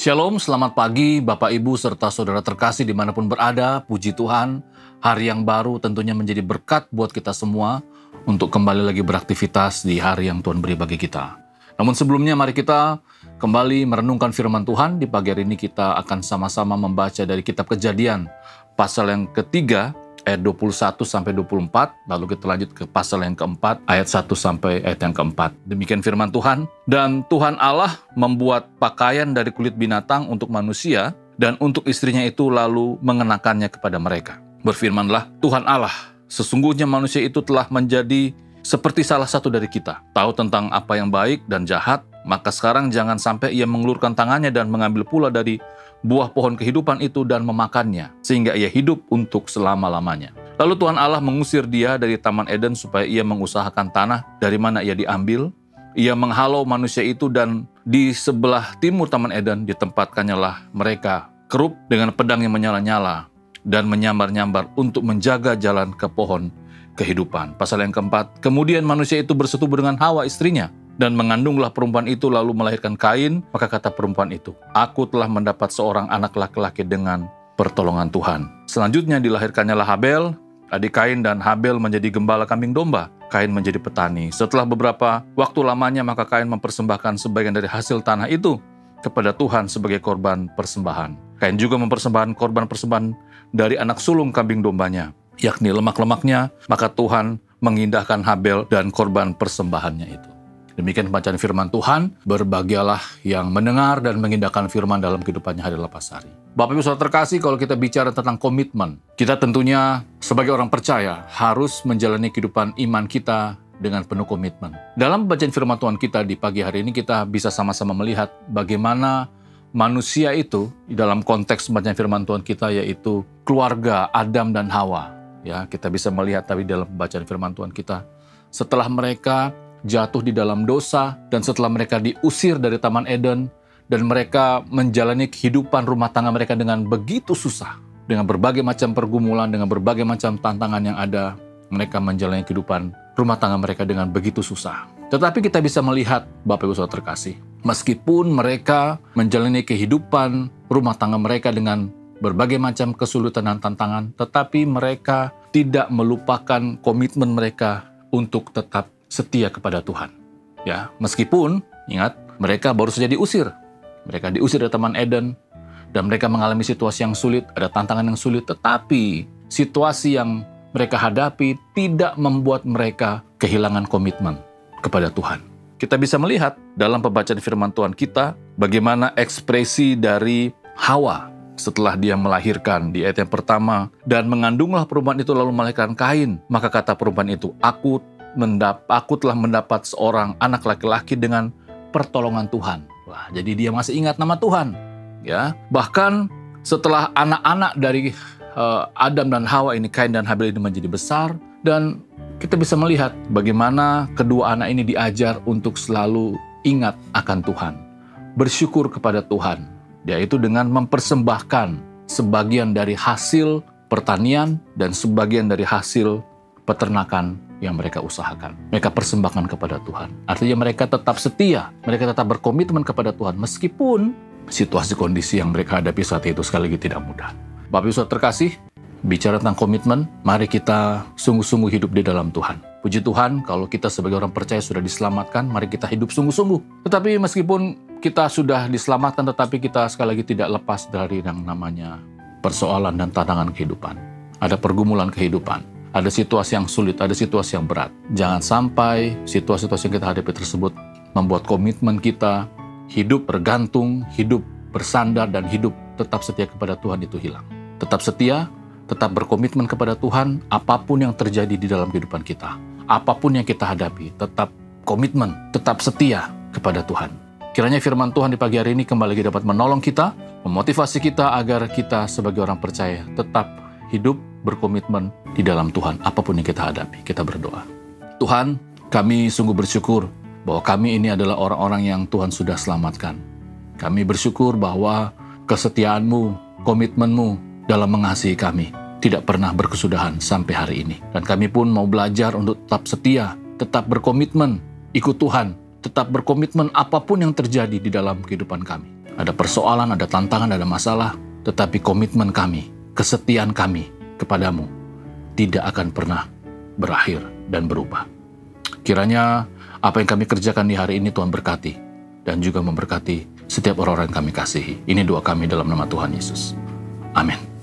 Shalom, selamat pagi Bapak Ibu serta saudara terkasih dimanapun berada. Puji Tuhan, hari yang baru tentunya menjadi berkat buat kita semua untuk kembali lagi beraktivitas di hari yang Tuhan beri bagi kita. Namun sebelumnya mari kita kembali merenungkan firman Tuhan. Di pagi hari ini kita akan sama-sama membaca dari kitab Kejadian pasal yang ketiga ayat 21 sampai 24, lalu kita lanjut ke pasal yang keempat, ayat 1 sampai ayat yang keempat. Demikian firman Tuhan. Dan Tuhan Allah membuat pakaian dari kulit binatang untuk manusia, dan untuk istrinya itu lalu mengenakannya kepada mereka. Berfirmanlah Tuhan Allah, sesungguhnya manusia itu telah menjadi seperti salah satu dari kita, tahu tentang apa yang baik dan jahat, maka sekarang jangan sampai ia mengulurkan tangannya dan mengambil pula dari buah pohon kehidupan itu dan memakannya, sehingga ia hidup untuk selama-lamanya. Lalu Tuhan Allah mengusir dia dari Taman Eden supaya ia mengusahakan tanah dari mana ia diambil. Ia menghalau manusia itu dan di sebelah timur Taman Eden ditempatkannya lah mereka kerub dengan pedang yang menyala-nyala dan menyambar-nyambar untuk menjaga jalan ke pohon kehidupan. Pasal yang keempat, kemudian manusia itu bersetubuh dengan Hawa istrinya, dan mengandunglah perempuan itu lalu melahirkan Kain. Maka kata perempuan itu, aku telah mendapat seorang anak laki-laki dengan pertolongan Tuhan. Selanjutnya dilahirkannya lah Habel, adik Kain, dan Habel menjadi gembala kambing domba. Kain menjadi petani. Setelah beberapa waktu lamanya maka Kain mempersembahkan sebagian dari hasil tanah itu kepada Tuhan sebagai korban persembahan. Kain juga mempersembahkan korban persembahan dari anak sulung kambing dombanya, yakni lemak-lemaknya. Maka Tuhan mengindahkan Habel dan korban persembahannya itu. Demikian pembacaan firman Tuhan, berbahagialah yang mendengar dan mengindahkan firman dalam kehidupannya hari lepas hari. Bapak Ibu Saudara terkasih, kalau kita bicara tentang komitmen, kita tentunya sebagai orang percaya harus menjalani kehidupan iman kita dengan penuh komitmen. Dalam pembacaan firman Tuhan kita di pagi hari ini, kita bisa sama-sama melihat bagaimana manusia itu, dalam konteks pembacaan firman Tuhan kita, yaitu keluarga Adam dan Hawa. Ya, kita bisa melihat tadi dalam pembacaan firman Tuhan kita, setelah mereka jatuh di dalam dosa, dan setelah mereka diusir dari Taman Eden, dan mereka menjalani kehidupan rumah tangga mereka dengan begitu susah, dengan berbagai macam pergumulan, dengan berbagai macam tantangan yang ada, mereka menjalani kehidupan rumah tangga mereka dengan begitu susah. Tetapi kita bisa melihat, Bapak Ibu Saudara terkasih, meskipun mereka menjalani kehidupan rumah tangga mereka dengan berbagai macam kesulitan dan tantangan, tetapi mereka tidak melupakan komitmen mereka untuk tetap setia kepada Tuhan. Ya, meskipun ingat mereka baru saja diusir. Mereka diusir dari Taman Eden dan mereka mengalami situasi yang sulit, ada tantangan yang sulit, tetapi situasi yang mereka hadapi tidak membuat mereka kehilangan komitmen kepada Tuhan. Kita bisa melihat dalam pembacaan firman Tuhan kita bagaimana ekspresi dari Hawa setelah dia melahirkan di ayat yang pertama, dan mengandunglah perempuan itu lalu melahirkan Kain. Maka kata perempuan itu, aku telah mendapat seorang anak laki-laki dengan pertolongan Tuhan. Wah, jadi dia masih ingat nama Tuhan. Ya, bahkan setelah anak-anak dari Adam dan Hawa ini, Kain dan Habel ini menjadi besar, dan kita bisa melihat bagaimana kedua anak ini diajar untuk selalu ingat akan Tuhan, bersyukur kepada Tuhan, yaitu dengan mempersembahkan sebagian dari hasil pertanian dan sebagian dari hasil peternakan yang mereka usahakan. Mereka persembahkan kepada Tuhan. Artinya mereka tetap setia, mereka tetap berkomitmen kepada Tuhan, meskipun situasi kondisi yang mereka hadapi saat itu sekali lagi tidak mudah. Bapak Ibu Saudara terkasih, bicara tentang komitmen, mari kita sungguh-sungguh hidup di dalam Tuhan. Puji Tuhan, kalau kita sebagai orang percaya sudah diselamatkan, mari kita hidup sungguh-sungguh. Tetapi meskipun kita sudah diselamatkan, tetapi kita sekali lagi tidak lepas dari yang namanya persoalan dan tantangan kehidupan. Ada pergumulan kehidupan. Ada situasi yang sulit, ada situasi yang berat. Jangan sampai situasi-situasi yang kita hadapi tersebut membuat komitmen kita hidup bergantung, hidup bersandar, dan hidup tetap setia kepada Tuhan itu hilang. Tetap setia, tetap berkomitmen kepada Tuhan, apapun yang terjadi di dalam kehidupan kita. Apapun yang kita hadapi, tetap komitmen, tetap setia kepada Tuhan. Kiranya firman Tuhan di pagi hari ini kembali lagi dapat menolong kita, memotivasi kita agar kita sebagai orang percaya tetap hidup berkomitmen di dalam Tuhan, apapun yang kita hadapi. Kita berdoa. Tuhan, kami sungguh bersyukur bahwa kami ini adalah orang-orang yang Tuhan sudah selamatkan. Kami bersyukur bahwa kesetiaan-Mu, komitmen-Mu dalam mengasihi kami tidak pernah berkesudahan sampai hari ini. Dan kami pun mau belajar untuk tetap setia, tetap berkomitmen, ikut Tuhan, tetap berkomitmen apapun yang terjadi di dalam kehidupan kami. ada persoalan, ada tantangan, ada masalah, tetapi komitmen kami, kesetiaan kami kepadamu tidak akan pernah berakhir dan berubah. Kiranya apa yang kami kerjakan di hari ini Tuhan berkati, dan juga memberkati setiap orang-orang yang kami kasihi. Ini doa kami dalam nama Tuhan Yesus. Amin.